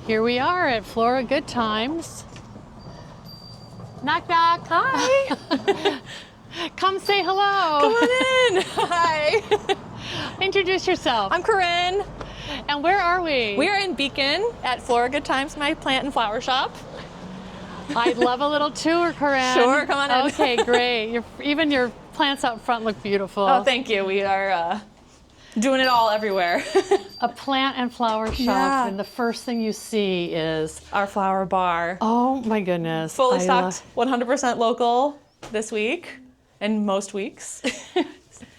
Here we are at Flora Good Times. Knock, knock. Hi. Come say hello. Come on in. Hi. Introduce yourself. I'm Corinne. And where are we? We are in Beacon at Flora Good Times, my plant and flower shop. I'd love a little tour, Corinne. Sure, come on in. Okay, great. Even your plants out front look beautiful. Oh, thank you. We are doing it all everywhere. A plant and flower shop, Yeah. and the first thing you see is... Our flower bar. Oh my goodness. Fully stocked, 100% local this week and most weeks.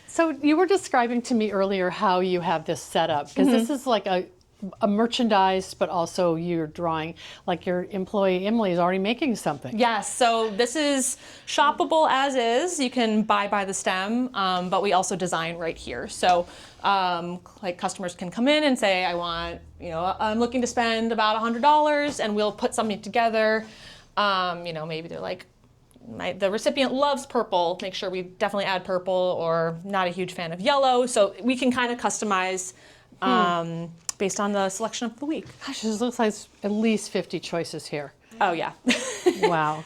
So you were describing to me earlier how you have this set up, because this is like a merchandise, but also you're drawing, like your employee Emily is already making something. Yes, so this is shoppable as is. You can buy by the stem, but we also design right here. So like customers can come in and say, I want, I'm looking to spend about $100, and we'll put something together. Maybe they're like, the recipient loves purple, make sure we definitely add purple, or not a huge fan of yellow. So we can kind of customize based on the selection of the week. Gosh, this looks like at least 50 choices here. Oh yeah. Wow.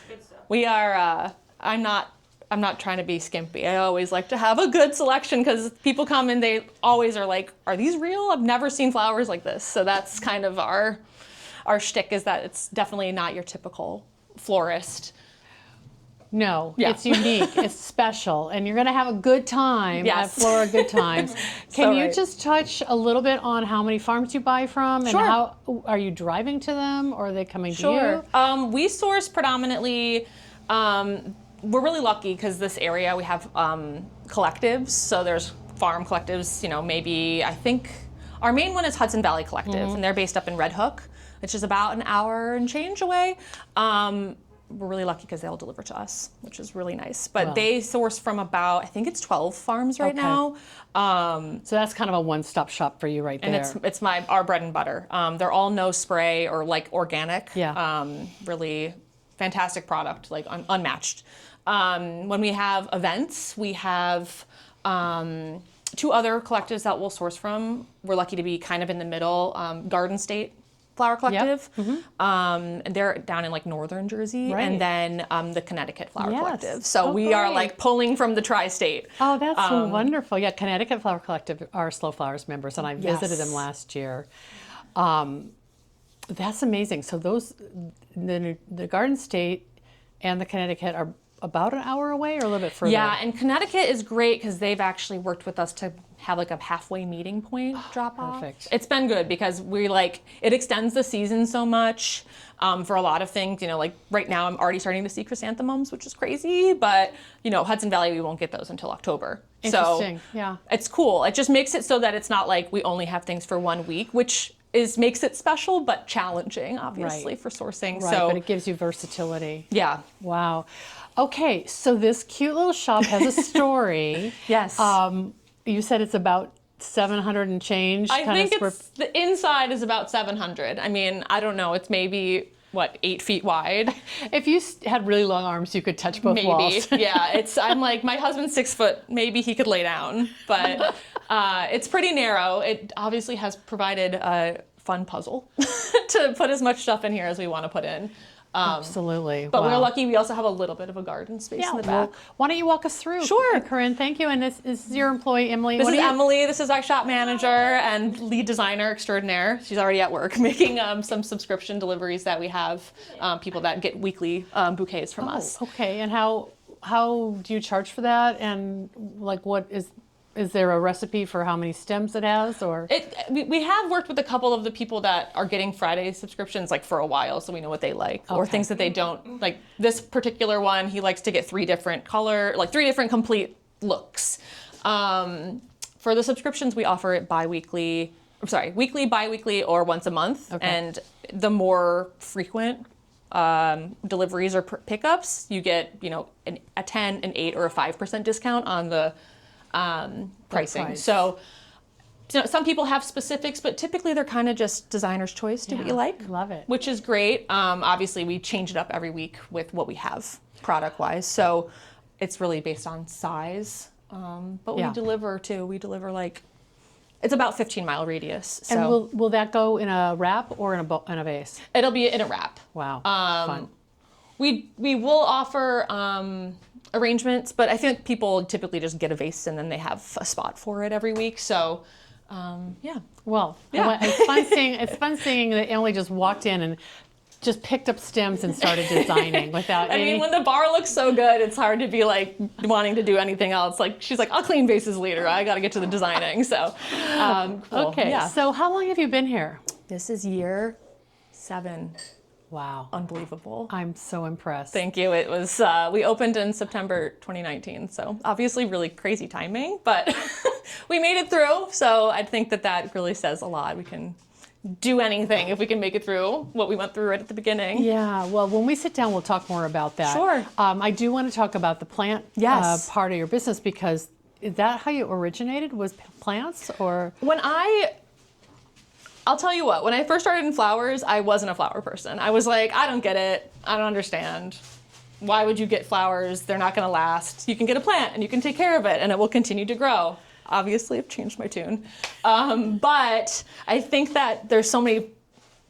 We are, I'm not trying to be skimpy. I always like to have a good selection, because people come and they always are like, are these real? I've never seen flowers like this. So that's kind of our shtick, is that it's definitely not your typical florist. No, Yeah. it's unique, it's special, and you're going to have a good time at Yes. Flora Good Times. Can So you right. just touch a little bit on how many farms you buy from, and Sure. how are you driving to them, or are they coming to you? We source predominantly, we're really lucky because this area we have collectives. So there's farm collectives, maybe, I think our main one is Hudson Valley Collective, and they're based up in Red Hook, which is about an hour and change away. We're really lucky because they'll deliver to us, which is really nice. But they source from about, I think it's 12 farms right now. So that's kind of a one-stop shop for you right there. And it's our bread and butter. They're all no spray or like organic. Yeah. Really fantastic product, like unmatched. When we have events, we have 2 other collectives that we'll source from. We're lucky to be kind of in the middle. Garden State Flower Collective, and they're down in like northern Jersey, Right. and then the Connecticut Flower Yes. Collective. So Oh, we are great. like pulling from the tri-state. Oh, that's wonderful. Yeah, Connecticut Flower Collective are Slow Flowers members, and I visited them last year. That's amazing. So the Garden State and the Connecticut are about an hour away, or a little bit further? Yeah, and Connecticut is great because they've actually worked with us to have like a halfway meeting point drop off. Perfect. It's been good because it extends the season so much for a lot of things. Like right now I'm already starting to see chrysanthemums, which is crazy, but Hudson Valley, we won't get those until October. Interesting, So yeah. it's cool. It just makes it so that it's not like we only have things for 1 week, which makes it special but challenging, obviously, for sourcing. Right, So but it gives you versatility. yeah. Wow. Okay, so this cute little shop has a story. Yes. You said it's about 700 and change. I kind of think the inside is about 700. I mean, I don't know. It's maybe, 8 feet wide? If you had really long arms, you could touch both Maybe. walls. Yeah. I'm like, my husband's 6 foot. Maybe he could lay down, but it's pretty narrow. It obviously has provided a fun puzzle to put as much stuff in here as we want to put in. Absolutely. But Wow. we're lucky we also have a little bit of a garden space in the back. Well, why don't you walk us through? Sure. Corinne, thank you. And this is your employee, Emily. This is Emily. This is our shop manager and lead designer extraordinaire. She's already at work making some subscription deliveries that we have, people that get weekly bouquets from us. Okay, and how do you charge for that? And like, what is there a recipe for how many stems it has, or? We have worked with a couple of the people that are getting Friday subscriptions like for a while, so we know what they like, or things that they don't like. This particular one, he likes to get 3 different three different complete looks. For the subscriptions, we offer it weekly, bi-weekly, or once a month. Okay. And the more frequent deliveries or pickups, you get a 10, an 8, or a 5% discount on the pricing. price. So some people have specifics, but typically they're kind of just designer's choice. Do what you like. Love it. Which is great. Obviously, we change it up every week with what we have product-wise. So it's really based on size. But we deliver too. We deliver like It's about 15-mile radius. So And will that go in a wrap or in a vase? it'll be in a wrap. Wow, fun. We will offer arrangements, but I think people typically just get a vase and then they have a spot for it every week. So yeah. Well, Yeah. it's fun seeing that Emily just walked in and just picked up stems and started designing without I mean, when the bar looks so good, it's hard to be like wanting to do anything else. Like she's like, I'll clean vases later. I got to get to the designing. So, cool. Okay, Yeah. so how long have you been here? This is year 7. Wow. Unbelievable. I'm so impressed. Thank you. It was, we opened in September 2019. So obviously really crazy timing, but we made it through. So I think that really says a lot. We can do anything if we can make it through what we went through right at the beginning. Yeah, well, when we sit down, we'll talk more about that. Sure. I do want to talk about the plant Yes. part of your business, because is that how you originated, was plants, or? I'll tell you what, when I first started in flowers, I wasn't a flower person. I was like, I don't get it. I don't understand. Why would you get flowers? They're not going to last. You can get a plant and you can take care of it and it will continue to grow. Obviously, I've changed my tune. But I think that there's so many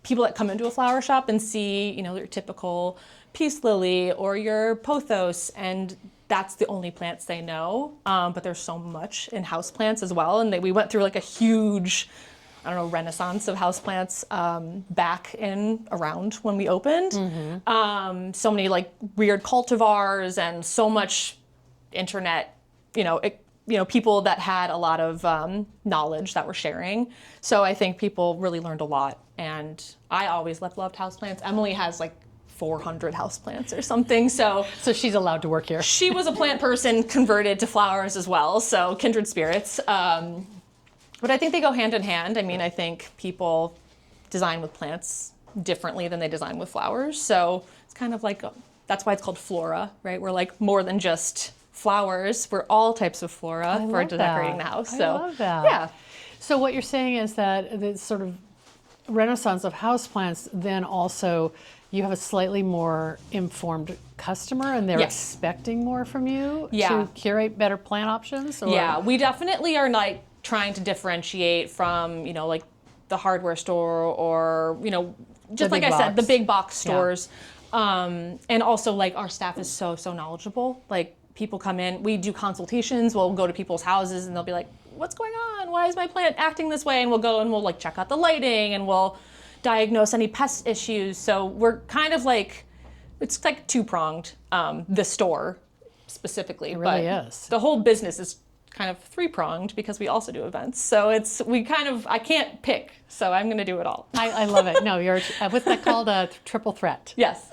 people that come into a flower shop and see, your typical peace lily or your pothos, and that's the only plants they know. But there's so much in houseplants as well. And we went through like a huge, renaissance of houseplants back in around when we opened. Mm-hmm. So many like weird cultivars and so much internet, people that had a lot of knowledge that were sharing. So I think people really learned a lot. And I always loved houseplants. Emily has like 400 houseplants or something. So she's allowed to work here. She was a plant person converted to flowers as well. So kindred spirits. But I think they go hand in hand. I mean, I think people design with plants differently than they design with flowers. So it's kind of like, that's why it's called Flora, right? We're like more than just flowers. We're all types of flora for decorating the house. So, I love that. Yeah. So what you're saying is that the sort of renaissance of houseplants, then also you have a slightly more informed customer and they're Yes. expecting more from you Yeah. to curate better plant options? Or? Yeah, we definitely are like trying to differentiate from, like the hardware store or, just The like big I said, the box. big box stores. And also like our staff is so knowledgeable. Like people come in, we do consultations, we'll go to people's houses and they'll be like, what's going on? Why is my plant acting this way? And we'll go and we'll like check out the lighting and we'll diagnose any pest issues. So we're kind of like, it's like two-pronged, the store specifically. It really but is. The whole business is kind of three-pronged because we also do events. So I can't pick, so I'm going to do it all. I love it. No, you're, what's that called? A triple threat. Yes.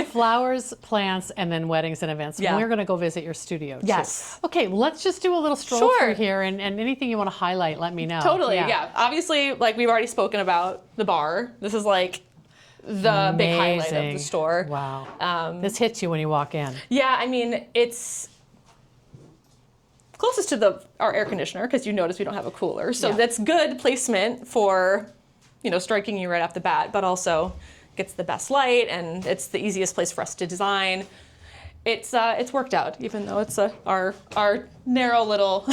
Flowers, plants, and then weddings and events. Yeah. We're going to go visit your studio too. Yes. Okay, let's just do a little stroll Sure. through here, and anything you want to highlight, let me know. Totally, yeah. Obviously, like we've already spoken about the bar. This is like the big highlight of the Amazing. store. Wow. This hits you when you walk in. Yeah, I mean, it's closest to our air conditioner because you notice we don't have a cooler. So Yeah. that's good placement for, striking you right off the bat, but also gets the best light and it's the easiest place for us to design. It's worked out, even though it's our narrow little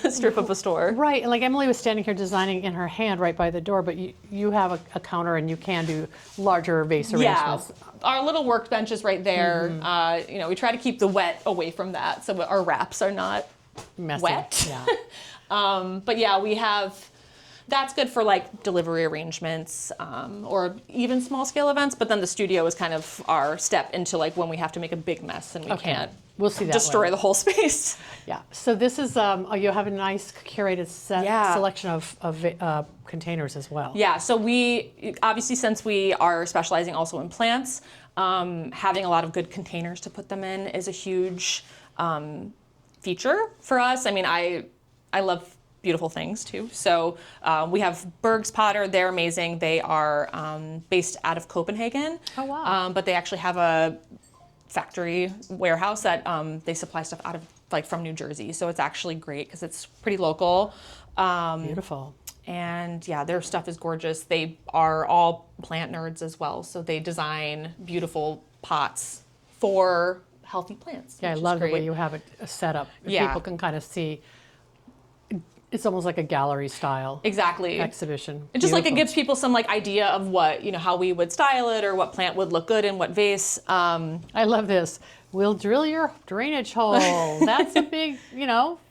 strip of a store. Right, and like Emily was standing here designing in her hand right by the door, but you have a counter and you can do larger vase Yeah, arrangements. our little workbench is right there. We try to keep the wet away from that so our wraps are not Messy. wet. Yeah. But yeah, that's good for like delivery arrangements or even small scale events. But then the studio is kind of our step into like when we have to make a big mess and we can't We'll see that destroy later. the whole space. Yeah. So this is you have a nice curated selection of containers as well. Yeah, so we, obviously since we are specializing also in plants, having a lot of good containers to put them in is a huge feature for us. I mean, I love beautiful things too. So we have Berg's Potter, they're amazing. They are based out of Copenhagen. Oh, wow. But they actually have a factory warehouse that they supply stuff out of, like from New Jersey. So it's actually great because it's pretty local. Beautiful. And yeah, their stuff is gorgeous. They are all plant nerds as well. So they design beautiful pots for healthy plants. Yeah, I which is love the way great. you have it set up. Yeah. People can kind of see It's almost like a gallery style Exactly. exhibition. It just like it Beautiful. gives people some like idea of what, how we would style it or what plant would look good in what vase. I love this. We'll drill your drainage hole. That's a big,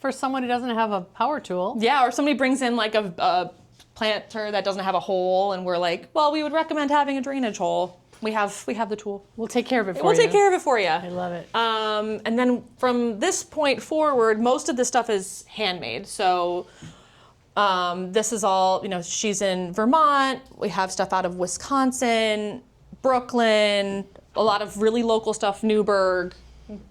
for someone who doesn't have a power tool. Yeah, or somebody brings in like a planter that doesn't have a hole, and we're like, well, we would recommend having a drainage hole. We have the tool. We'll take care of it for you. We'll take care of it for you. I love it. And then from this point forward, most of this stuff is handmade. So this is all, she's in Vermont. We have stuff out of Wisconsin, Brooklyn, a lot of really local stuff, Newburgh.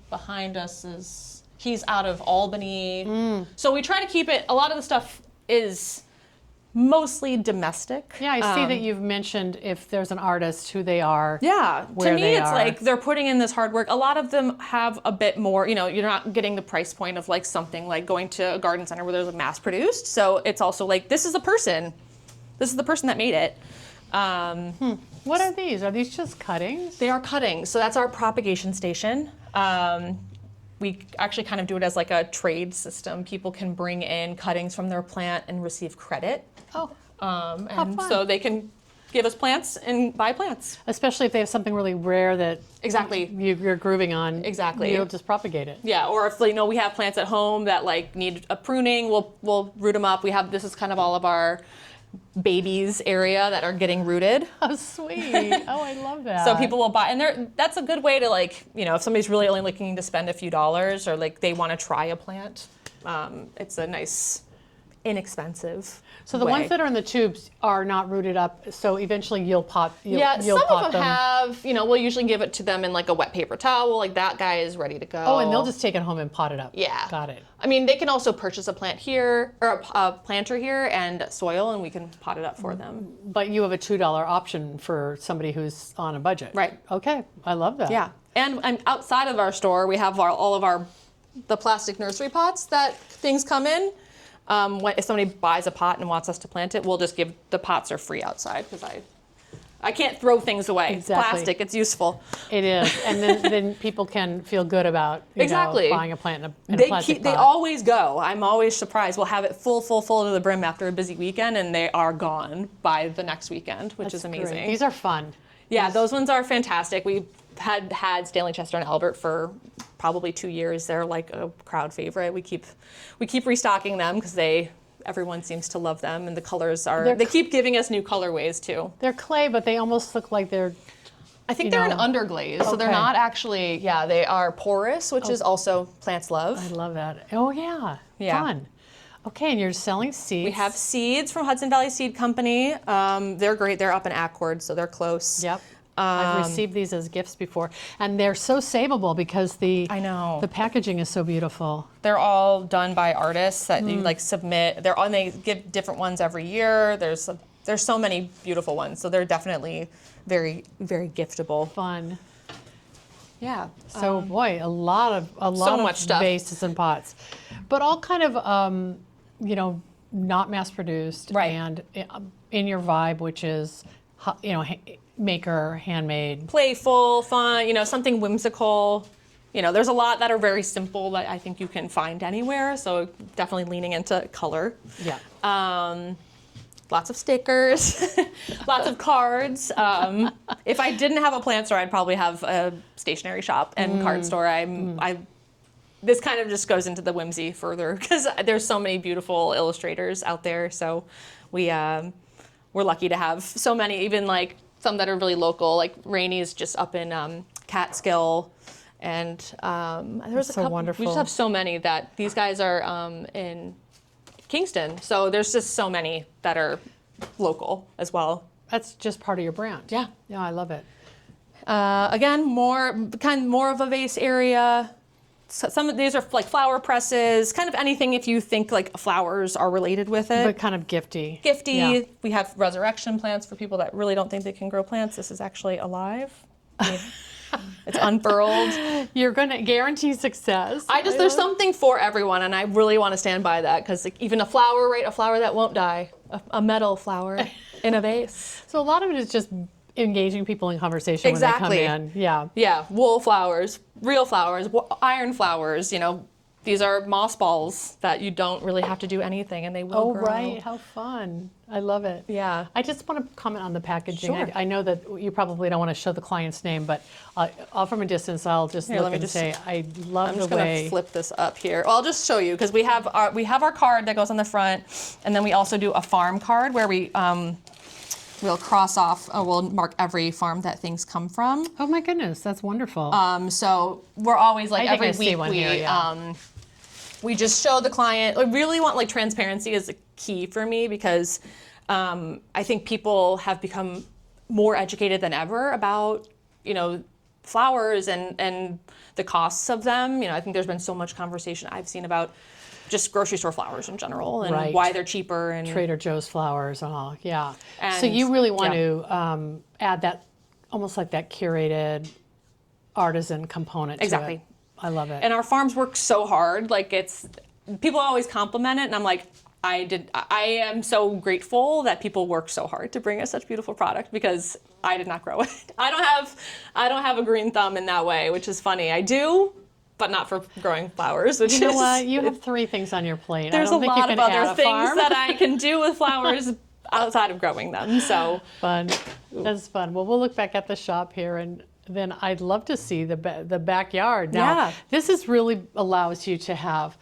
Behind us he's out of Albany. So we try to keep it, a lot of the stuff is mostly domestic. Yeah, I see that you've mentioned if there's an artist, who they are. Yeah, where to me they it's are. like they're putting in this hard work. A lot of them have a bit more, you're not getting the price point of like something like going to a garden center where there's a mass produced. So it's also like, this is a person. This is the person that made it. What are these? Are these just cuttings? They are cuttings. So that's our propagation station. We actually kind of do it as like a trade system. People can bring in cuttings from their plant and receive credit. Oh, And fun. so they can give us plants and buy plants. especially if they have something really rare that Exactly. you're grooving on. Exactly. You'll just propagate it. Yeah, or if we have plants at home that like need a pruning, we'll root them up. This is kind of all of our babies area that are getting rooted. Oh, sweet. Oh, I love that. So people will buy, and that's a good way to like, if somebody's really only looking to spend a few dollars or like they want to try a plant, it's a nice, inexpensive. So the way. ones that are in the tubes are not rooted up. So eventually you'll pot. You'll Some pot of them have, we'll usually give it to them in like a wet paper towel. Like that guy is ready to go. Oh, and they'll just take it home and pot it up. Yeah. Got it. I mean, they can also purchase a plant here or a planter here and soil, and we can pot it up for them. But you have a $2 option for somebody who's on a budget. Right. Okay. I love that. Yeah. And outside of our store, we have all of the plastic nursery pots that things come in. If somebody buys a pot and wants us to plant it, we'll just give the pots are free outside because I can't throw things away. Exactly. It's plastic. It's useful. It is. And then people can feel good about Exactly. buying a plant in a plastic They pot. always go. I'm always surprised. We'll have it full to the brim after a busy weekend, and they are gone by the next weekend, which is That's amazing. great. These are fun. Yeah, those ones are fantastic. We've had Stanley, Chester, and Albert for probably 2 years. They're like a crowd favorite. We keep restocking them because everyone seems to love them, and the colors they keep giving us new colorways too. They're clay, but they almost look like they're. I think they're an underglaze, so they're Okay. not actually. Yeah, they are porous, which is also plants love. I love that. Oh yeah. Yeah. Fun. Okay, and you're selling seeds. We have seeds from Hudson Valley Seed Company. They're great. They're up in Accord, so they're close. Yep. I've received these as gifts before, and they're so savable because I know. the packaging is so beautiful. They're all done by artists that you like submit. They give different ones every year. There's so many beautiful ones, so they're definitely very, very giftable. Fun. Yeah. So boy, a lot of much stuff. vases and pots, but all kind of not mass produced, Right. and in your vibe, which is maker, handmade. Playful, fun, something whimsical. There's a lot that are very simple that I think you can find anywhere. So definitely leaning into color. Yeah. Lots of stickers, lots of cards. If I didn't have a plant store, I'd probably have a stationery shop and card store. This kind of just goes into the whimsy further because there's so many beautiful illustrators out there. So we're lucky to have so many, even like some that are really local, like Rainey's just up in Catskill. And there's a so couple. wonderful. We just have so many that these guys are in Kingston. So there's just so many that are local as well. That's just part of your brand. Yeah. Yeah, I love it. Again, more of a vase area. So some of these are like flower presses, kind of anything if you think like flowers are related with it. But kind of gifty. Gifty. Yeah. We have resurrection plants for people that really don't think they can grow plants. This is actually alive. It's unfurled. You're going to guarantee success. There's something for everyone, and I really want to stand by that because like, even a flower, right? A flower that won't die, a metal flower in a vase. So a lot of it is just engaging people in conversation Exactly. when they come in. Yeah. Yeah, wool flowers, real flowers, iron flowers, These are moss balls that you don't really have to do anything, and they will grow. Oh, right. How fun. I love it. Yeah. I just want to comment on the packaging. Sure. I know that you probably don't want to show the client's name, but all from a distance, I'll just Here, look let me and just- say, I love I'm the just way. gonna flip this up here. Well, I'll just show you because we have our card that goes on the front, and then we also do a farm card where we'll cross off. We'll mark every farm that things come from. Oh my goodness, that's wonderful. So we're always like I think every I see week one here, yeah. we just show the client. I really want like transparency is a key for me because I think people have become more educated than ever about flowers and the costs of them. I think there's been so much conversation I've seen about just grocery store flowers in general and Right. why they're cheaper and Trader Joe's flowers and all, yeah. So And- you really want yeah. to add that, almost like that curated artisan component to Exactly. it. I love it. And our farms work so hard. Like people always compliment it, and I'm like, I am so grateful that people work so hard to bring us such beautiful product because I did not grow it. I don't have a green thumb in that way, which is funny. I do, but not for growing flowers. Which You know what? You have 3 things on your plate. There's I don't a think you lot can of add other a things farm. that I can do with flowers outside of growing them. So Fun. That's fun. Well, we'll look back at the shop here, and then I'd love to see the backyard. Now, Yeah. this is really allows you to have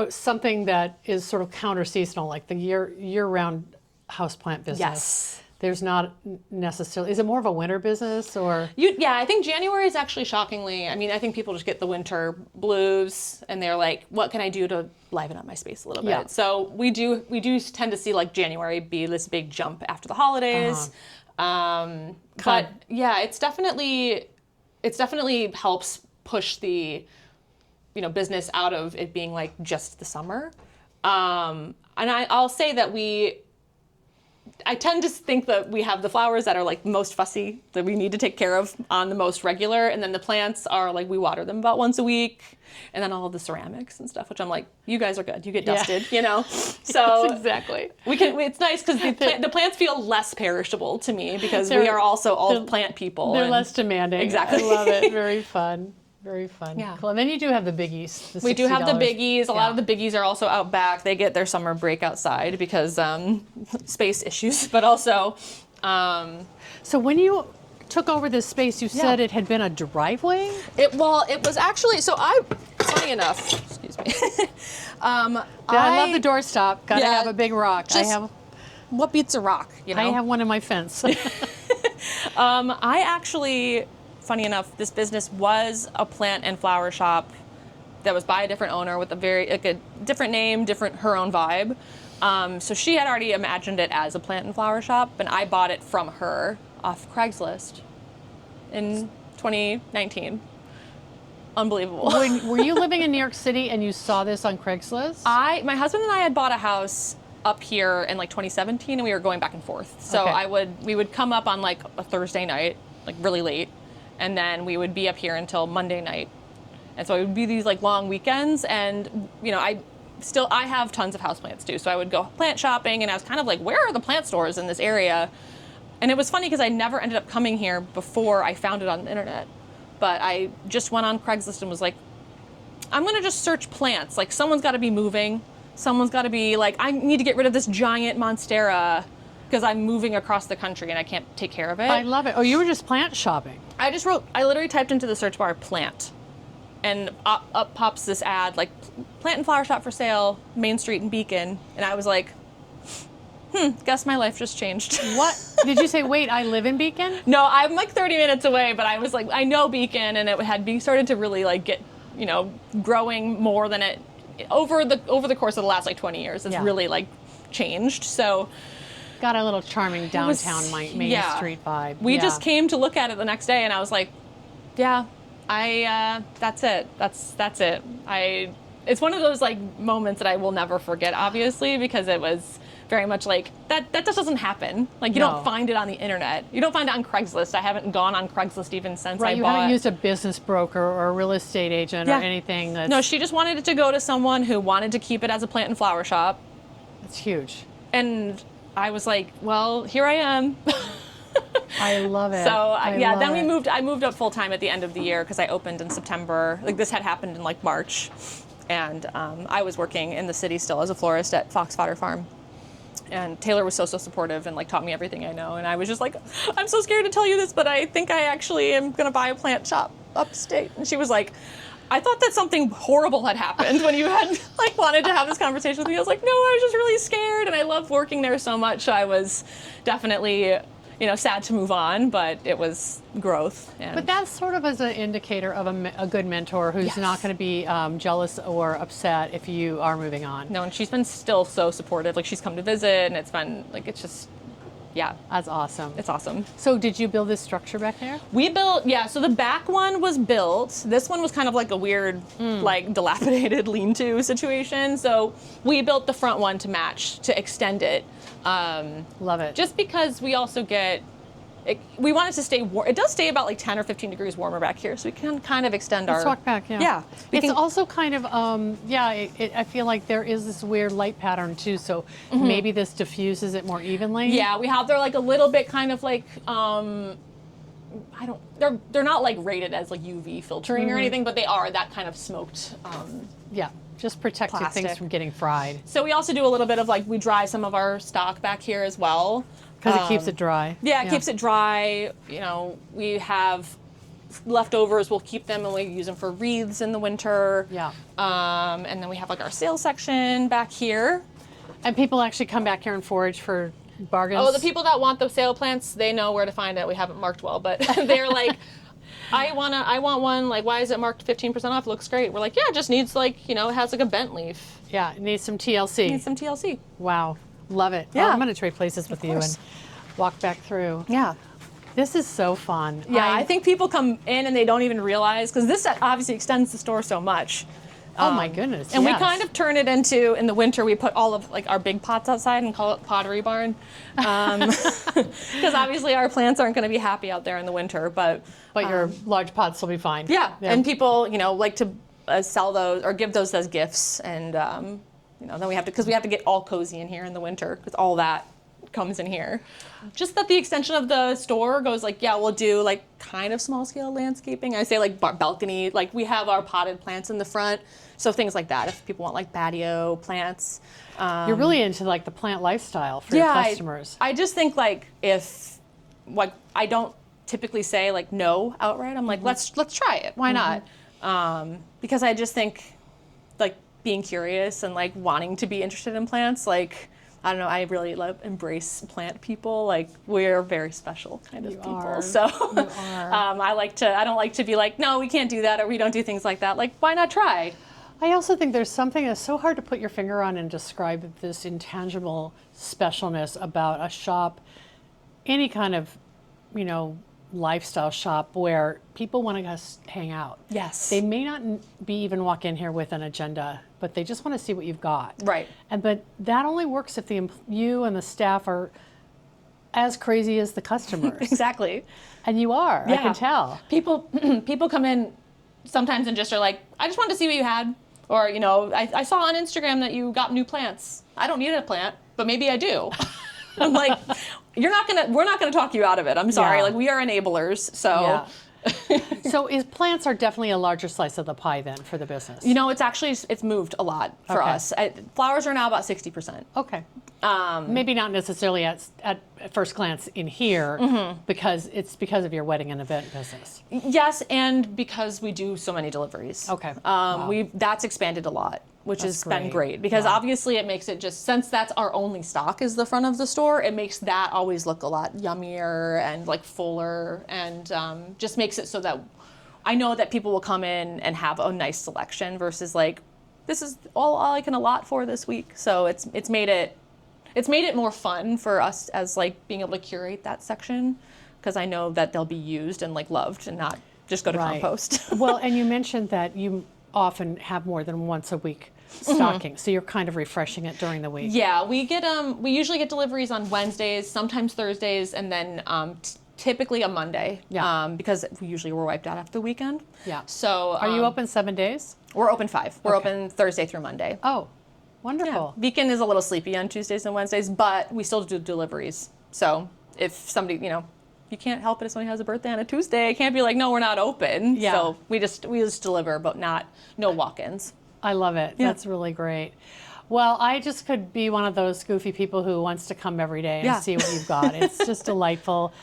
something that is sort of counter-seasonal, like the year-round houseplant business. Yes. There's not necessarily, is it more of a winter business or? Yeah, I think January is actually shockingly, I think people just get the winter blues and they're like, what can I do to liven up my space a little bit? Yeah. So we do tend to see like January be this big jump after the holidays. But yeah, it's definitely helps push the, business out of it being like just the summer. And I'll say that I tend to think that we have the flowers that are like most fussy that we need to take care of on the most regular, and then the plants are like we water them about once a week, and then all of the ceramics and stuff, which I'm like, you guys are good, you get dusted, So Yes, exactly. it's nice because the plants feel less perishable to me because we are also all plant people. They're and- less demanding. Exactly. I love it. Very fun. Very fun. Yeah. Cool. And then you do have the biggies. We do have the $60. biggies. A lot of the biggies are also out back. They get their summer break outside because space issues, but also. So when you took over this space, you said it had been a driveway? It was actually, funny enough, excuse me. I love the doorstop. Gotta Yeah, have a big rock. What beats a rock, I have one in my fence. I actually, funny enough, this business was a plant and flower shop that was by a different owner with a different name, her own vibe. So she had already imagined it as a plant and flower shop, and I bought it from her off Craigslist in 2019. Unbelievable. Were you living in New York City and you saw this on Craigslist? My husband and I had bought a house up here in like 2017, and we were going back and forth. So Okay. we would come up on like a Thursday night, like really late, and then we would be up here until Monday night. And so it would be these like long weekends, and I have tons of houseplants too. So I would go plant shopping, and I was kind of like, where are the plant stores in this area? And it was funny because I never ended up coming here before I found it on the internet. But I just went on Craigslist and was like, I'm gonna just search plants. Like someone's gotta be moving. Someone's gotta be like, I need to get rid of this giant monstera because I'm moving across the country and I can't take care of it. I love it. Oh, you were just plant shopping. I literally typed into the search bar plant, and up pops this ad like plant and flower shop for sale, Main Street in Beacon. And I was like, guess my life just changed. What? Did you say, wait, I live in Beacon? No, I'm like 30 minutes away, but I was like, I know Beacon, and it had started to really like get, growing more than it over the course of the last like 20 years. It's really like changed. So Got a little charming downtown Main Street vibe. we just came to look at it the next day, and I was like, yeah, that's it. That's it. It's one of those like moments that I will never forget, obviously, because it was very much like that just doesn't happen. Like you don't find it on the internet. You don't find it on Craigslist. I haven't gone on Craigslist even since I you bought. haven't used a business broker or a real estate agent or anything that's... No, she just wanted it to go to someone who wanted to keep it as a plant and flower shop. It's huge. And I was like, well, here I am. I love it. So I yeah, love then it. I moved up full time at the end of the year because I opened in September. Like this had happened in like March, and I was working in the city still as a florist at Fox Fodder Farm. And Taylor was so supportive and like taught me everything I know. And I was just like, I'm so scared to tell you this, but I think I actually am gonna buy a plant shop upstate. And she was like, I thought that something horrible had happened when you had like wanted to have this conversation with me. I was like, no, I was just really scared, and I loved working there so much. I was definitely, sad to move on, but it was growth. And But that sort of is an indicator of a good mentor who's Yes. not going to be jealous or upset if you are moving on. no, and she's been still so supportive. Like she's come to visit, and it's been like it's just, yeah, That's awesome. it's awesome. So did you build this structure back there? We built, so the back one was built. This one was kind of like a weird, like dilapidated lean-to situation. So we built the front one to match, to extend it. Love it. Just because we also we want it to stay warm. It does stay about like 10 or 15 degrees warmer back here, so we can kind of extend Let's our... walk back, yeah. Yeah. It's also kind of, I feel like there is this weird light pattern too, so maybe this diffuses it more evenly. Yeah, they're like a little bit kind of like, they're not like rated as like UV filtering or anything, but they are that kind of smoked, Yeah, just protect your things Plastic. from getting fried. So we also do a little bit of like, we dry some of our stock back here as well. Because it keeps it dry. Yeah, it keeps it dry. We have leftovers, we'll keep them and we use them for wreaths in the winter. Yeah. And then we have like our sales section back here. And people actually come back here and forage for bargains. Oh, the people that want the sale plants, they know where to find it. We haven't marked well, but they're like, I want one, like, why is it marked 15% off? It looks great. We're like, yeah, it just needs like, it has like a bent leaf. Yeah, it needs some TLC. Needs some TLC. Wow, love it. Yeah. I'm going to trade places with you course. and walk back through. Yeah. This is so fun. Yeah, I think people come in and they don't even realize, because this obviously extends the store so much. Oh my goodness, And yes. we kind of turn it into, in the winter, we put all of like our big pots outside and call it Pottery Barn. Because obviously our plants aren't going to be happy out there in the winter, but your large pots will be fine. yeah. And people, like to sell those or give those as gifts. And, then we have to get all cozy in here in the winter, because all that comes in here. Just that the extension of the store goes like, yeah, we'll do like kind of small scale landscaping. I say like balcony, like we have our potted plants in the front. So things like that, if people want like patio plants. You're really into like the plant lifestyle for your customers. I just think like if, like, I don't typically say like no outright. I'm like, let's try it. Why not? Because I just think like being curious and like wanting to be interested in plants, like, I don't know, I really embrace plant people. Like, we're very special kind of people. are. So You are. I don't like to be like, no, we can't do that, or we don't do things like that. Like, why not try? I also think there's something that's so hard to put your finger on and describe this intangible specialness about a shop, any kind of, lifestyle shop where people want to just hang out. Yes. They may not even walk in here with an agenda, but they just want to see what you've got. Right. But that only works if you and the staff are as crazy as the customers. Exactly. And you are, I can tell. People come in sometimes and just are like, I just wanted to see what you had. Or, I saw on Instagram that you got new plants. I don't need a plant, but maybe I do. I'm like, we're not gonna talk you out of it. I'm sorry. Yeah. Like, we are enablers. So Yeah. So plants are definitely a larger slice of the pie then for the business. it's moved a lot for Okay. us. Flowers are now about 60%. Okay. Maybe not necessarily at first glance in here, because of your wedding and event business. Yes, and because we do so many deliveries. Okay. Wow. That's expanded a lot, which has been great. great, because obviously it makes it just, since that's our only stock is the front of the store, it makes that always look a lot yummier and like fuller, and just makes it so that I know that people will come in and have a nice selection versus like, this is all I can allot for this week. So it's made it more fun for us as like being able to curate that section, because I know that they'll be used and like loved and not just go to compost. Well, and you mentioned that you often have more than once a week stocking, so you're kind of refreshing it during the week. Yeah, we usually get deliveries on Wednesdays, sometimes Thursdays, and then typically a Monday. Yeah. Because we're wiped out after the weekend. Yeah. So Are you open 7 days? We're open 5. We're open Thursday through Monday. Oh, wonderful. Beacon is a little sleepy on Tuesdays and Wednesdays, but we still do deliveries. So if somebody, you can't help it if somebody has a birthday on a Tuesday. I can't be like, no, we're not open. Yeah. So we just deliver, but no walk-ins. I love it. Yeah. That's really great. Well, I just could be one of those goofy people who wants to come every day and see what you've got. It's just delightful.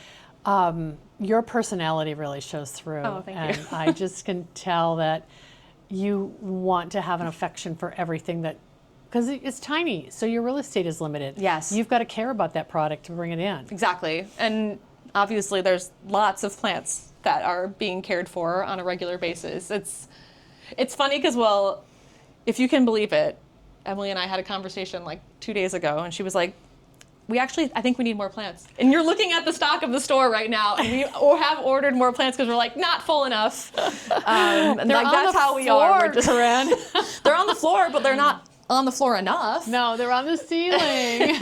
Your personality really shows through. Oh, thank and you. I just can tell that you want to have an affection for everything that, because it's tiny, so your real estate is limited. Yes. You've got to care about that product to bring it in. Exactly. And obviously there's lots of plants that are being cared for on a regular basis. It's funny because, well, if you can believe it, Emily and I had a conversation like 2 days ago, and she was like, I think we need more plants. And you're looking at the stock of the store right now, and we have ordered more plants because we're like, not full enough. And They're like, on that's the how we are. We're floor, Corinne. they're on the floor, but they're not on the floor enough. No, they're on the ceiling.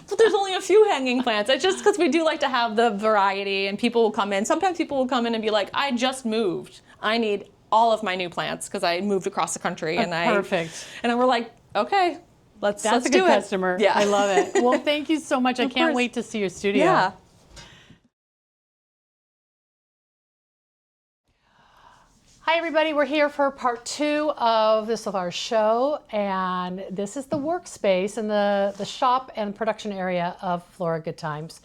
But there's only a few hanging plants. It's just because we do like to have the variety, and people will come in. Sometimes people will come in and be like, I just moved. I need all of my new plants because I moved across the country. Perfect. And then we're like, okay, let's That's a do good it. customer. Yeah. I love it. Well, thank you so much. I can't course. wait to see your studio. Yeah. Hi, everybody. We're here for part 2 of our show, and this is the workspace and the shop and production area of Flora Good Times.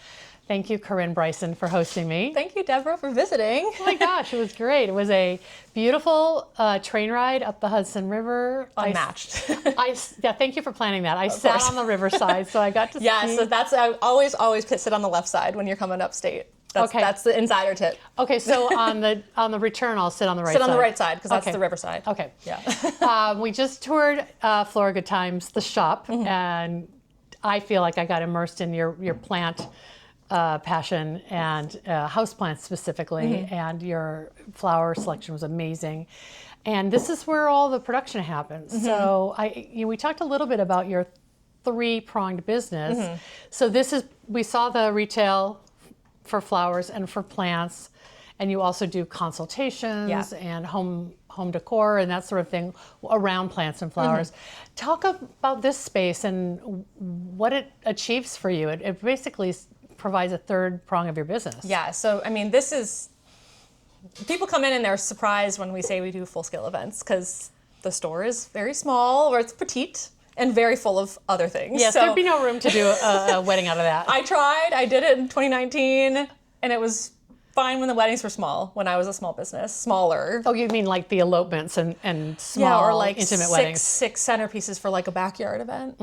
Thank you, Corinne Bryson, for hosting me. Thank you, Deborah, for visiting. Oh my gosh, it was great. It was a beautiful train ride up the Hudson River. Unmatched. Thank you for planning that. I sat course. on the riverside, so I got to Yeah, see. so I always sit on the left side when you're coming upstate. Okay. That's the insider tip. Okay, so on the return, I'll sit on the right Sit side. on the right side because that's Okay. the riverside. Okay. Yeah. We just toured Flora Good Times, the shop, and I feel like I got immersed in your plant passion and houseplants specifically, and your flower selection was amazing. And this is where all the production happens. So we talked a little bit about your 3-pronged business. So we saw the retail for flowers and for plants, and you also do consultations and home decor and that sort of thing around plants and flowers. Talk about this space and what it achieves for you. It basically provides a 3rd prong of your business. Yeah, so I mean, people come in and they're surprised when we say we do full-scale events because the store is very small, or it's petite, and very full of other things. Yes, so there'd be no room to do a wedding out of that. I did it in 2019, and it was fine when the weddings were small, when I was a small business, smaller. Oh, you mean like the elopements and small, Yeah, or like intimate weddings? six centerpieces for like a backyard event.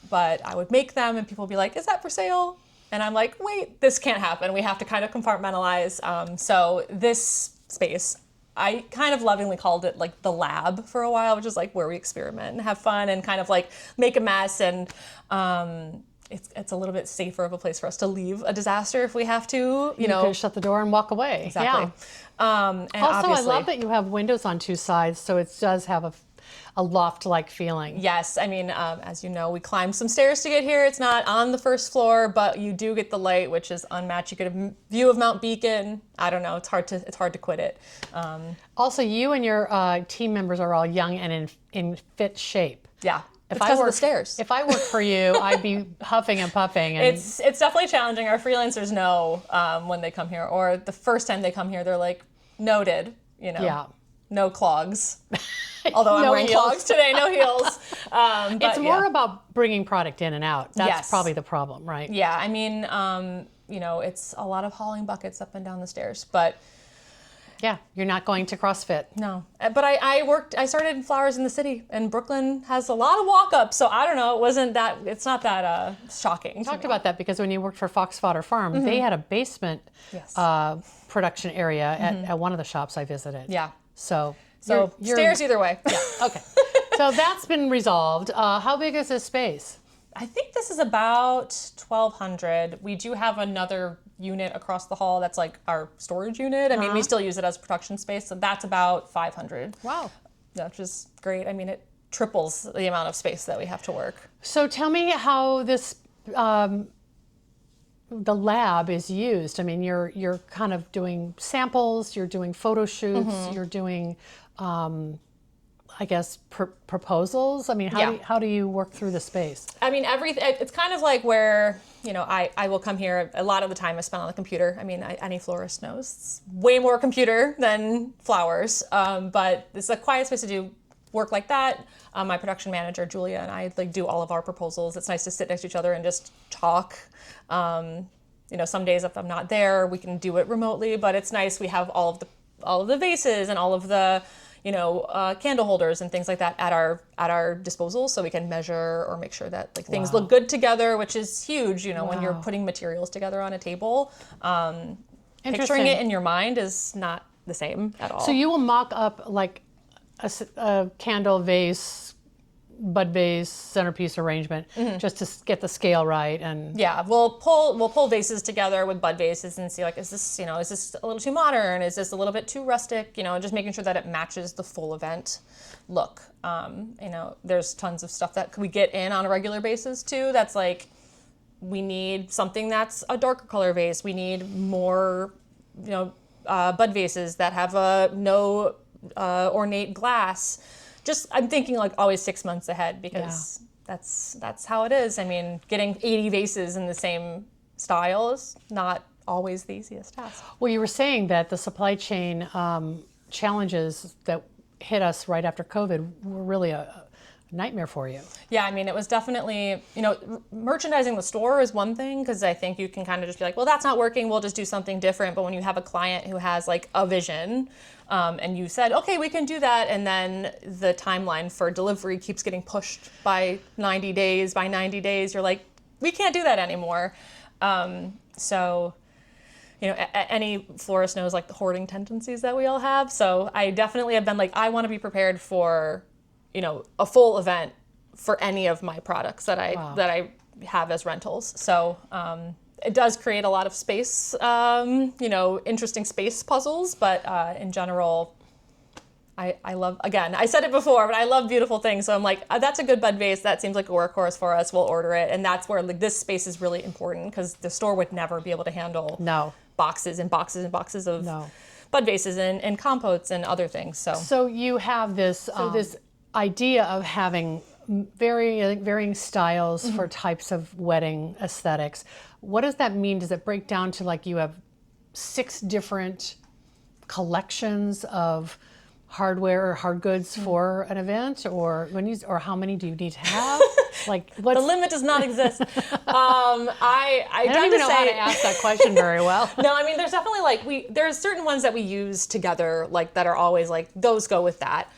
But I would make them, and people would be like, "Is that for sale?" And I'm like, "Wait, this can't happen. We have to kind of compartmentalize." So this space, I kind of lovingly called it like the lab for a while, which is like where we experiment and have fun and kind of like make a mess, and it's a little bit safer of a place for us to leave a disaster if we have to. You know, can shut the door and walk away. exactly. Yeah. And Also, I obviously, love that you have windows on 2 sides, so it does have a loft-like feeling. yes, I mean, as you know, we climbed some stairs to get here. It's not on the first floor, but you do get the light, which is unmatched. You get a view of Mount Beacon. I don't know. It's hard to quit it. Also, you and your team members are all young and in fit shape. Yeah. If Because of the stairs. If I worked for you, I'd be huffing and puffing. And It's definitely challenging. Our freelancers know when they come here, or the first time they come here, they're like, noted, yeah. no clogs. Although I'm No wearing heels. clogs today, no heels. But It's more about bringing product in and out. That's Yes. probably the problem, right? Yeah, I mean, it's a lot of hauling buckets up and down the stairs, but Yeah, you're not going to CrossFit. no. But I started in flowers in the city, and Brooklyn has a lot of walk-ups, so I don't know, it's not that shocking. Talked about that because when you worked for Fox Fodder Farm, they had a basement Yes. production area at one of the shops I visited. Yeah. So you're Stairs either way. okay. So that's been resolved. How big is this space? I think this is about 1,200. We do have another unit across the hall that's like our storage unit. I mean, we still use it as production space, so that's about 500. Wow. Which is great. I mean, it triples the amount of space that we have to work. So tell me how this the lab is used. I mean, you're kind of doing samples, you're doing photo shoots, you're doing I guess, proposals? I mean, how do you work through the space? I mean, it's kind of like where, I will come here. A lot of the time I spend on the computer. I mean, any florist knows it's way more computer than flowers. But it's a quiet space to do work like that. My production manager, Julia, and I do all of our proposals. It's nice to sit next to each other and just talk. Some days if I'm not there, we can do it remotely, but it's nice. We have all of the vases and all of the, candle holders and things like that at our disposal, so we can measure or make sure that things look good together, which is huge. When you're putting materials together on a table, picturing it in your mind is not the same at all. So you will mock up a candle vase, bud vase, centerpiece arrangement, just to get the scale right. And yeah, we'll pull vases together with bud vases and see is this a little too modern? Is this a little bit too rustic? Just making sure that it matches the full event look. There's tons of stuff that we get in on a regular basis too. That's we need something that's a darker color vase. We need more, bud vases that have no ornate glass. I'm thinking always 6 months ahead, because that's how it is. I mean, getting 80 vases in the same style is not always the easiest task. Well, you were saying that the supply chain challenges that hit us right after COVID were really a nightmare for you. Yeah, I mean, it was definitely, merchandising the store is one thing, because I think you can kind of just be well, that's not working, we'll just do something different. But when you have a client who has a vision, and you said, okay, we can do that, and then the timeline for delivery keeps getting pushed by 90 days, you're we can't do that anymore. So, any florist knows the hoarding tendencies that we all have. So I definitely have been I want to be prepared for a full event for any of my products that I have as rentals. So it does create a lot of space, interesting space puzzles. But in general, I love, again, I said it before, but I love beautiful things. So I'm that's a good bud vase. That seems like a workhorse for us. We'll order it. And that's where this space is really important, because the store would never be able to handle boxes and boxes and boxes of bud vases and compotes and other things. So you have this this idea of having varying styles for types of wedding aesthetics. What does that mean? Does it break down to you have 6 different collections of hardware or hard goods for an event, or or how many do you need to have? The limit does not exist. I don't even know how to ask that question very well. No, I mean, there's definitely there's certain ones that we use together, that are always those go with that.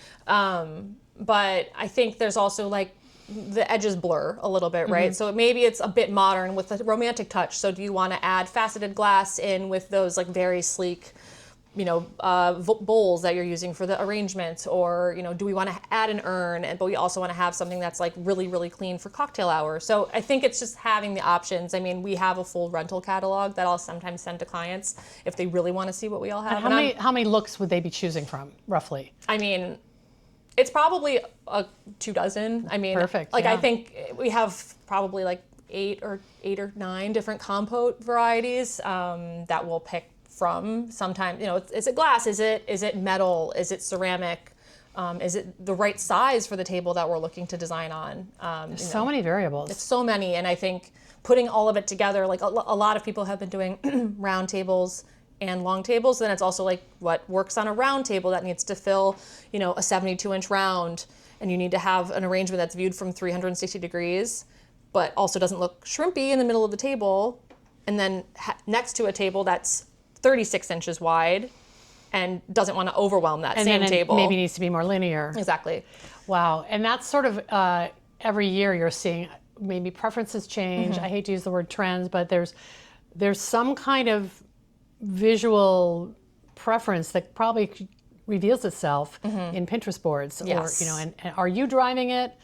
But I think there's also the edges blur a little bit, right? So maybe it's a bit modern with a romantic touch. So do you want to add faceted glass in with those very sleek, bowls that you're using for the arrangement? Or, do we want to add an urn, but we also want to have something that's really, really clean for cocktail hour? So I think it's just having the options. I mean, we have a full rental catalog that I'll sometimes send to clients if they really want to see what we all have. And how many looks would they be choosing from, roughly? I mean, it's probably 24. I mean, perfect. I think we have probably 8 or 9 different compote varieties that we'll pick from. Sometimes, is it glass? Is it metal? Is it ceramic? Is it the right size for the table that we're looking to design on? So many variables. It's so many, and I think putting all of it together, a lot of people have been doing round tables and long tables. Then it's also what works on a round table that needs to fill, a 72-inch round, and you need to have an arrangement that's viewed from 360 degrees, but also doesn't look shrimpy in the middle of the table, and then next to a table that's 36 inches wide and doesn't want to overwhelm that same table. Maybe needs to be more linear. Exactly. Wow. And that's sort of every year you're seeing maybe preferences change. I hate to use the word trends, but there's some kind of visual preference that probably reveals itself in Pinterest boards. Yes. Or, and are you driving it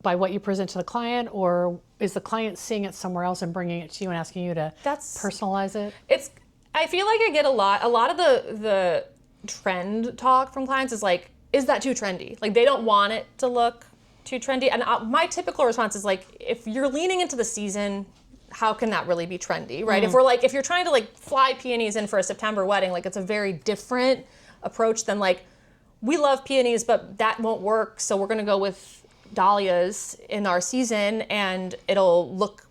by what you present to the client, or is the client seeing it somewhere else and bringing it to you and asking you to personalize it? I feel I get a lot of the trend talk from clients is that too trendy? They don't want it to look too trendy. And my typical response is if you're leaning into the season, how can that really be trendy, right? If you're trying to fly peonies in for a September wedding, it's a very different approach than we love peonies, but that won't work. So we're going to go with dahlias in our season, and it'll look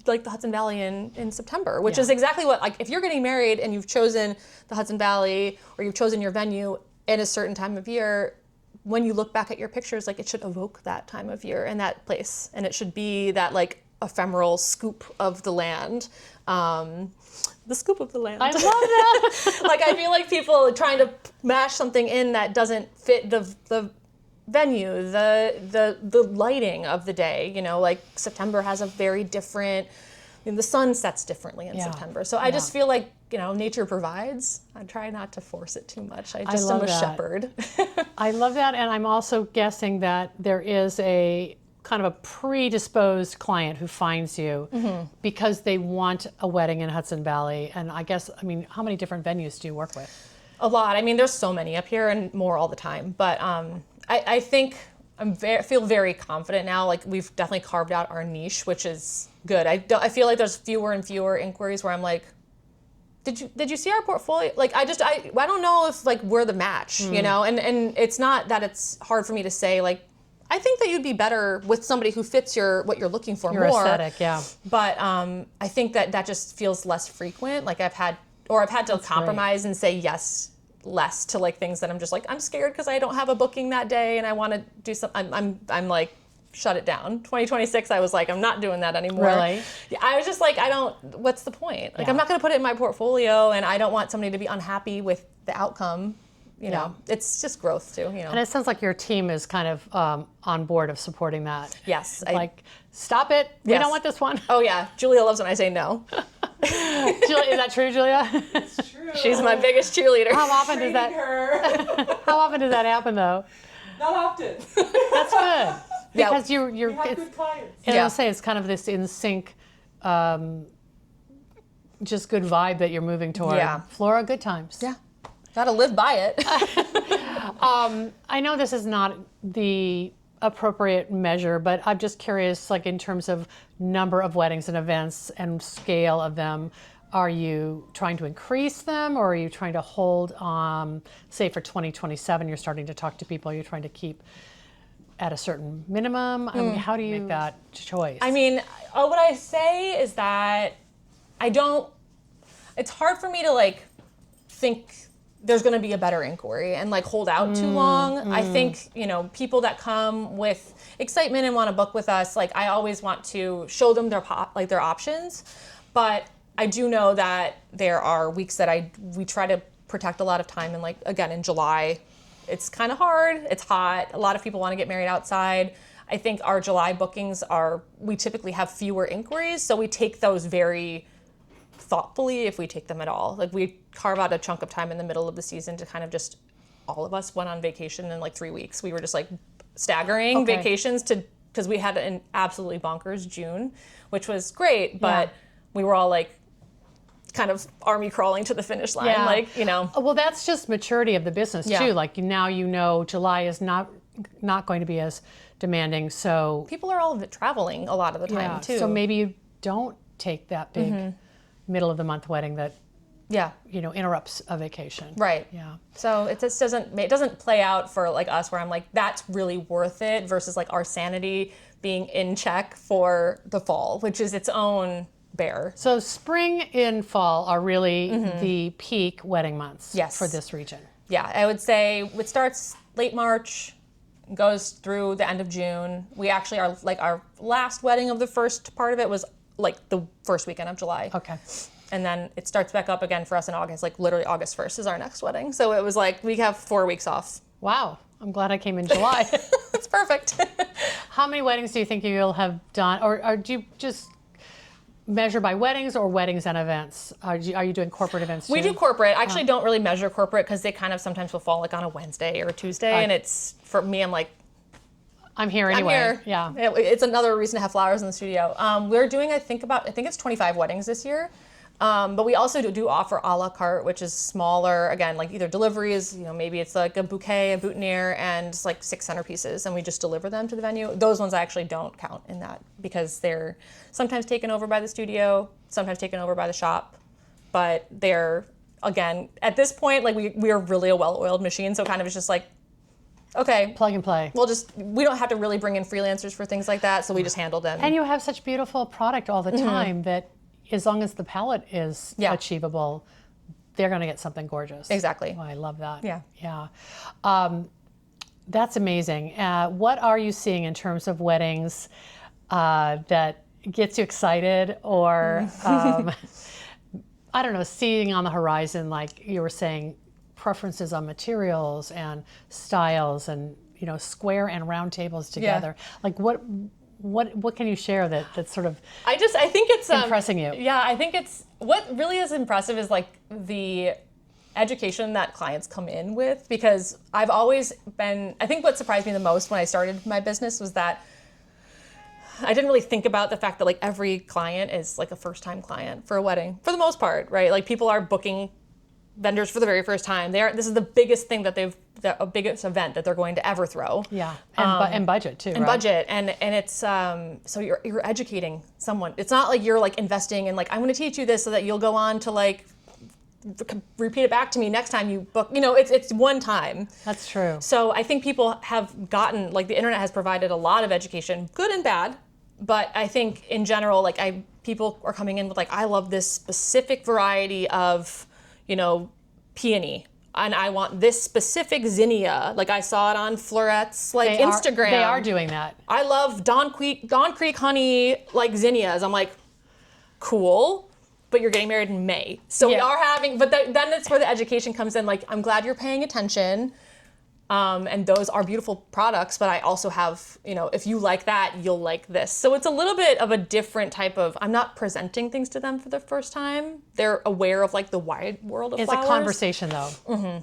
like the Hudson Valley in September, which is exactly what, like, if you're getting married and you've chosen the Hudson Valley or you've chosen your venue in a certain time of year, when you look back at your pictures, like, it should evoke that time of year and that place. And it should be that, like, ephemeral scoop of the land. The scoop of the land. I love that. Like, I feel like people are trying to mash something in that doesn't fit the venue, the lighting of the day. You know, like, September has a very different, the sun sets differently in September. So I just feel like, you know, nature provides. I try not to force it too much. I just am a shepherd. I love that. And I'm also guessing that there is a kind of a predisposed client who finds you because they want a wedding in Hudson Valley. And I guess, I mean, how many different venues do you work with? A lot. I mean, there's so many up here and more all the time. But I think feel very confident now. Like, we've definitely carved out our niche, which is good. I feel like there's fewer and fewer inquiries where I'm like, did you see our portfolio? Like, I don't know if, like, we're the match, you know? And it's not that it's hard for me to say, like, I think that you'd be better with somebody who fits what you're looking for Your more. aesthetic, yeah. But I think that just feels less frequent. Like, I've had to compromise and say yes less to, like, things that I'm just like, I'm scared because I don't have a booking that day and I want to do something. I'm like, shut it down. 2026, I was like, I'm not doing that anymore. Really? Yeah, I was just like, what's the point? Like, I'm not going to put it in my portfolio, and I don't want somebody to be unhappy with the outcome. You know, it's just growth too, you know. And it sounds like your team is kind of on board of supporting that. Yes. Like, stop it. We don't want this one. Oh, yeah. Julia loves when I say no. Julia, is that true, Julia? It's true. She's my biggest cheerleader. How often does that? Her. How often does that happen, though? Not often. That's good Yeah. because you're. We have good clients. And Yeah. I'll say it's kind of this in sync, just good vibe that you're moving toward. Yeah. Flora Good Times. Yeah. Gotta live by it. I know this is not the appropriate measure, but I'm just curious, like, in terms of number of weddings and events and scale of them, are you trying to increase them, or are you trying to hold, say for 2027, you're starting to talk to people, you're trying to keep at a certain minimum? I mean, how do you make that choice? I mean, what I say is that it's hard for me to, like, think there's going to be a better inquiry and, like, hold out too long. I think, you know, people that come with excitement and want to book with us, like, I always want to show them their options. But I do know that there are weeks that we try to protect a lot of time. And, like, again, in July, it's kind of hard. It's hot. A lot of people want to get married outside. I think our July bookings we typically have fewer inquiries. So we take those very thoughtfully, if we take them at all. Like, we carve out a chunk of time in the middle of the season to kind of just, all of us went on vacation in, like, 3 weeks. We were just, like, staggering vacations because we had an absolutely bonkers June, which was great, but we were all, like, kind of army crawling to the finish line, like, you know. Well, that's just maturity of the business too. Like, now you know July is not going to be as demanding, so People are all traveling a lot of the time too. So maybe you don't take that big middle of the month wedding that interrupts a vacation. Right. Yeah. So it just doesn't play out for, like, us where I'm like, that's really worth it versus, like, our sanity being in check for the fall, which is its own bear. So spring and fall are really the peak wedding months for this region. Yeah, I would say it starts late March, goes through the end of June. We actually are, like, our last wedding of the first part of it was, like, the first weekend of July. Okay. And then it starts back up again for us in August. Like, literally August 1st is our next wedding. So it was like, we have 4 weeks off. Wow. I'm glad I came in July. It's perfect. How many weddings do you think you'll have done? Or do you just measure by weddings or weddings and events? Are you doing corporate events too? We do corporate. I actually don't really measure corporate because they kind of sometimes will fall, like, on a Wednesday or a Tuesday. And it's, for me, I'm like, I'm here anyway. I'm here. Yeah. It's another reason to have flowers in the studio. We're doing, I think it's 25 weddings this year. But we also do offer a la carte, which is smaller, again, like, either deliveries, you know, maybe it's like a bouquet, a boutonniere, and, like, 6 centerpieces, and we just deliver them to the venue. Those ones I actually don't count in that because they're sometimes taken over by the studio, sometimes taken over by the shop, but they're, again, at this point, like, we are really a well-oiled machine, so kind of it's just like, okay, Plug and play. we don't have to really bring in freelancers for things like that, so we just handle them. And you have such beautiful product all the time that as long as the palette is achievable, they're going to get something gorgeous. Exactly. Oh, I love that. Yeah. Yeah. That's amazing. What are you seeing in terms of weddings that gets you excited, or I don't know, seeing on the horizon, like you were saying, preferences on materials and styles, and square and round tables together. Like what can you share that's sort of I think it's impressing you? Yeah, I think it's what really is impressive is like the education that clients come in with, because I've always been, I think what surprised me the most when I started my business was that I didn't really think about the fact that like every client is like a first-time client for a wedding, for the most part, right? Like people are booking vendors for the very first time. This is the biggest thing that a biggest event that they're going to ever throw. Yeah, and budget too. And right? budget, and it's so you're educating someone. It's not like you're like investing in like, I'm going to teach you this so that you'll go on to like repeat it back to me next time you book. It's one time. That's true. So I think people have gotten, like, the internet has provided a lot of education, good and bad. But I think in general, like people are coming in with like, I love this specific variety of, peony, and I want this specific zinnia. Like I saw it on Florette's like Instagram. They are doing that. I love Dawn Creek honey like zinnias. I'm like, cool. But you're getting married in May. So we are having, but then that's where the education comes in. Like, I'm glad you're paying attention. And those are beautiful products, but I also have, if you like that, you'll like this. So it's a little bit of a different type of, I'm not presenting things to them for the first time. They're aware of like the wide world of flowers. It's a conversation though. Mm-hmm.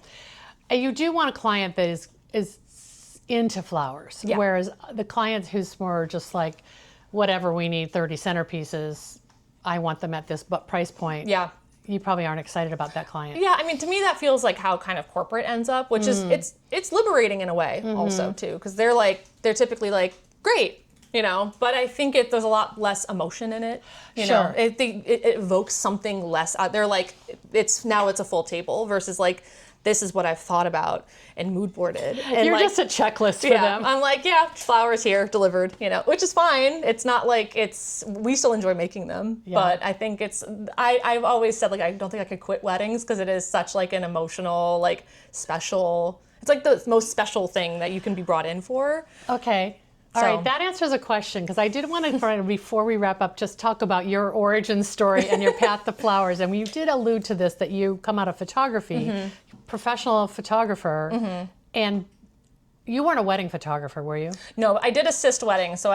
And you do want a client that is into flowers, whereas the client who's more just like, whatever, we need 30 centerpieces, I want them at this price point. Yeah. You probably aren't excited about that client. Yeah, I mean, to me that feels like how kind of corporate ends up, which is it's liberating in a way also too, because they're typically like, great, but I think there's a lot less emotion in it. Sure. It evokes something less out there. Like it's a full table versus like, this is what I've thought about and mood boarded. And You're like, just a checklist for them. I'm like, flowers here, delivered, which is fine. It's not like we still enjoy making them, but I think I've always said, like, I don't think I could quit weddings because it is such like an emotional, like special, it's like the most special thing that you can be brought in for. Okay. All right, that answers a question, because I did want to, before we wrap up, just talk about your origin story and your path to flowers. And we did allude to this, that you come out of photography, professional photographer, and you weren't a wedding photographer, were you? No, I did assist weddings, so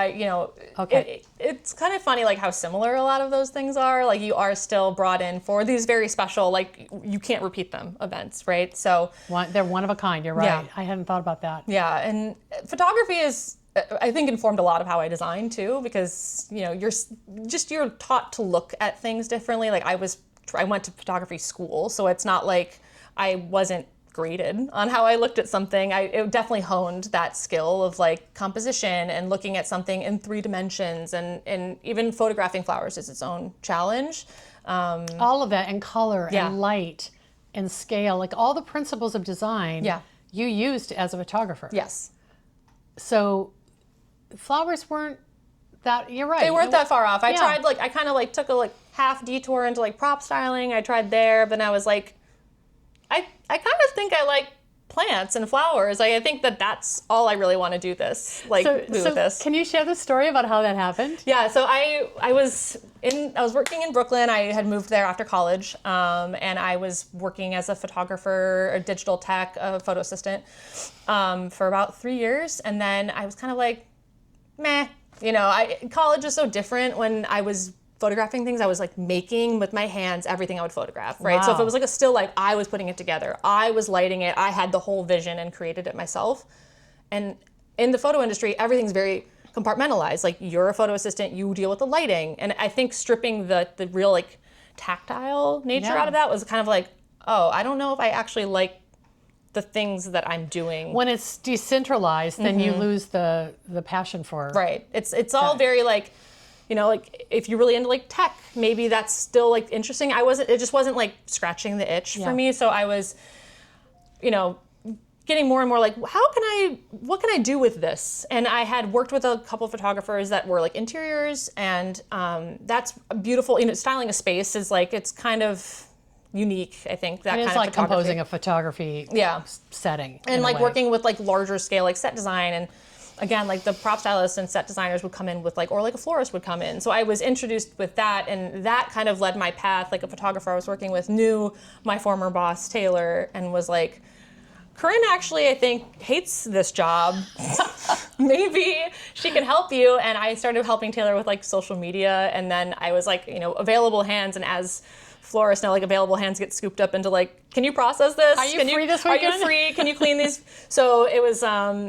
it's kind of funny like how similar a lot of those things are. Like you are still brought in for these very special, like you can't repeat them events, right? So they're one of a kind, you're right. Yeah. I hadn't thought about that. Yeah, and photography is, I think, informed a lot of how I design too, because you're taught to look at things differently. Like I went to photography school, so it's not like I wasn't graded on how I looked at something. It definitely honed that skill of like composition and looking at something in 3 dimensions, and even photographing flowers is its own challenge. All of that, and color and light and scale, like all the principles of design you used as a photographer. Yes. So flowers weren't that, you're right. They weren't that far off. I tried, like, I kind of like took a like half detour into like prop styling. I tried there, but then I was like, I kind of think I like plants and flowers. I think that's all I really want to do with this. Can you share the story about how that happened? Yeah, so I was working in Brooklyn. I had moved there after college, and I was working as a photographer, a digital tech, a photo assistant, for about 3 years. And then I was kind of like, meh. College is so different. When I was photographing things, I was like making with my hands everything I would photograph, right? Wow. So if it was like a still life, I was putting it together. I was lighting it. I had the whole vision and created it myself. And in the photo industry, everything's very compartmentalized. Like you're a photo assistant, you deal with the lighting. And I think stripping the real like tactile nature out of that was kind of like, oh, I don't know if I actually like the things that I'm doing. When it's decentralized, then you lose the passion for it. Right. It's all very like, like if you're really into like tech, maybe that's still like interesting. It just wasn't like scratching the itch for me. So I was, getting more and more like, what can I do with this? And I had worked with a couple of photographers that were like interiors, and that's beautiful. You know, styling a space is like, it's kind of unique, I think, that It kind is of like photography. composing a photography setting. And in a like way. working with like larger scale, like set design, and again, like the prop stylists and set designers would come in with like, or like a florist would come in. So I was introduced with that, and that kind of led my path. Like a photographer I was working with knew my former boss, Taylor, and was like, Corinne actually, I think, hates this job. Maybe she can help you. And I started helping Taylor with like social media, and then I was like, you know, available hands, and as florists know, like available hands get scooped up into like, can you process this? Are you free this weekend? Are you free? Can you clean these? So it was,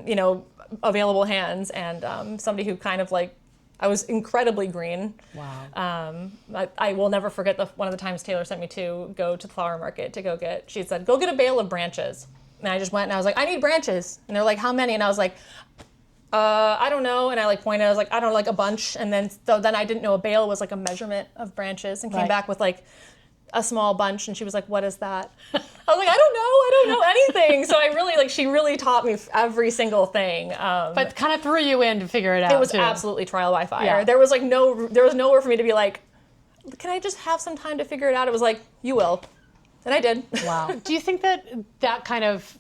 you know, available hands, and somebody who kind of like, I was incredibly green. Wow. I will never forget one of the times Taylor sent me to go to the flower market to go get, she said, go get a bale of branches. And I just went and I was like, I need branches. And they're like, how many? And I was like, I don't know. And I like pointed, I was like, I don't know, like a bunch. And then I didn't know a bale was like a measurement of branches, and came Right. back with like a small bunch. And she was like, what is that? I was like, I don't know anything. So I really, like, she really taught me every single thing. But kind of threw you in to figure it out. it was too. absolutely trial by fire. Yeah. There was like there was nowhere for me to be like, can I just have some time to figure it out? It was like, you will. And I did. Wow. Do you think that kind of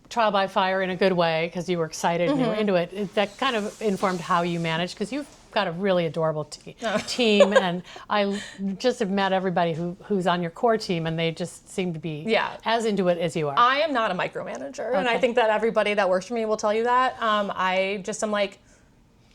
trial by fire in a good way, because you were excited and you were into it, that kind of informed how you managed? Because you've got a really adorable team, and I just have met everybody who's on your core team, and they just seem to be as into it as you are. I am not a micromanager, and I think that everybody that works for me will tell you that. I just am like,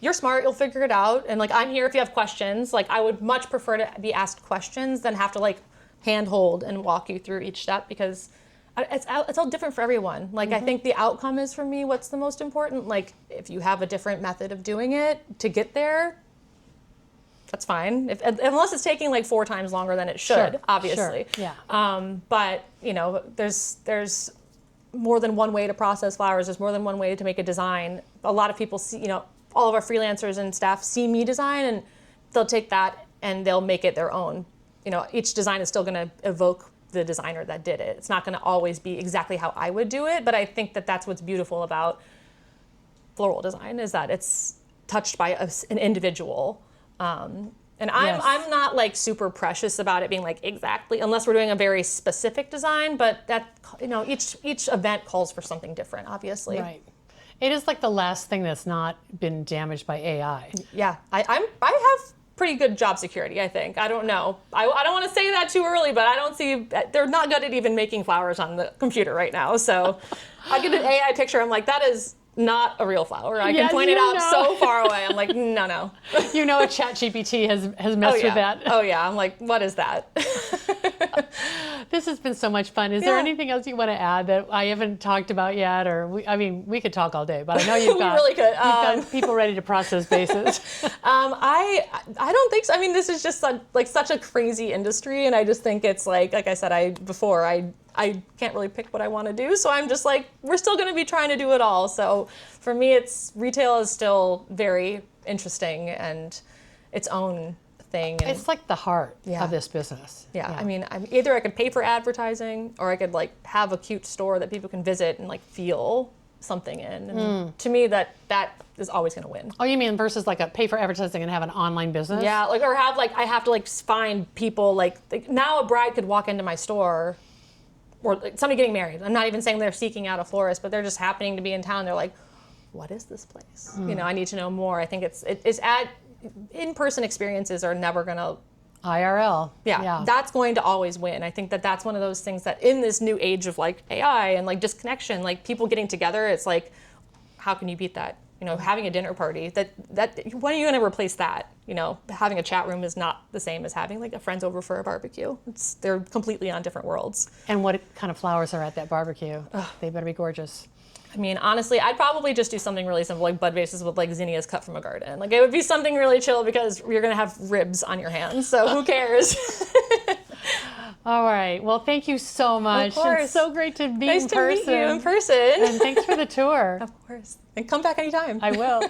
you're smart, you'll figure it out, and like, I'm here if you have questions. Like, I would much prefer to be asked questions than have to like handhold and walk you through each step, because it's all different for everyone. Like, I think the outcome is, for me, what's the most important. Like, if you have a different method of doing it to get there, that's fine. Unless it's taking like 4 times longer than it should, obviously. Sure. Yeah. But you know, there's more than one way to process flowers. There's more than one way to make a design. A lot of people see, you know, all of our freelancers and staff see me design, and they'll take that and they'll make it their own. You know, each design is still going to evoke the designer that did it. It's not going to always be exactly how I would do it, but I think that that's what's beautiful about floral design, is that it's touched by an individual. And I'm not like super precious about it being like exactly, unless we're doing a very specific design, but that, you know, each event calls for something different, obviously. Right. It is like the last thing that's not been damaged by AI. Yeah, I have pretty good job security, I think. I don't know. I don't want to say that too early, but I don't see, they're not good at even making flowers on the computer right now. So I get an AI picture, I'm like, that is not a real flower. I can point it out so far away. I'm like, no. You know, a ChatGPT has messed with that. Oh yeah, I'm like, what is that? This has been so much fun. Is there anything else you want to add that I haven't talked about yet? Or we could talk all day, but I know you've got, really could. You've got people ready to process bases. I don't think so. I mean, this is just such a crazy industry, and I just think it's like I said, I can't really pick what I want to do, so I'm just like, we're still going to be trying to do it all. So for me, retail is still very interesting and its own thing. And it's like the heart of this business. Yeah, I mean, either I could pay for advertising, or I could like have a cute store that people can visit and like feel something in. And to me, that is always going to win. Oh, you mean versus like a pay for advertising and have an online business? Yeah, like, or have like, I have to like find people like now a bride could walk into my store, or like somebody getting married. I'm not even saying they're seeking out a florist, but they're just happening to be in town. They're like, what is this place? You know, I need to know more. I think it's in-person experiences are never going to. IRL. Yeah, that's going to always win. I think that that's one of those things that in this new age of like AI and like disconnection, like people getting together, it's like, how can you beat that? You know, having a dinner party, that when are you going to replace that? You know, having a chat room is not the same as having like a friends over for a barbecue. They're completely on different worlds. And what kind of flowers are at that barbecue? They better be gorgeous. I mean, honestly, I'd probably just do something really simple, like bud vases with like zinnias cut from a garden. Like, it would be something really chill, because you're going to have ribs on your hands, so who cares? All right. Well, thank you so much. Of course. It's so great to be Nice in to person. meet you in person. And thanks for the tour. Of course. And come back anytime. I will.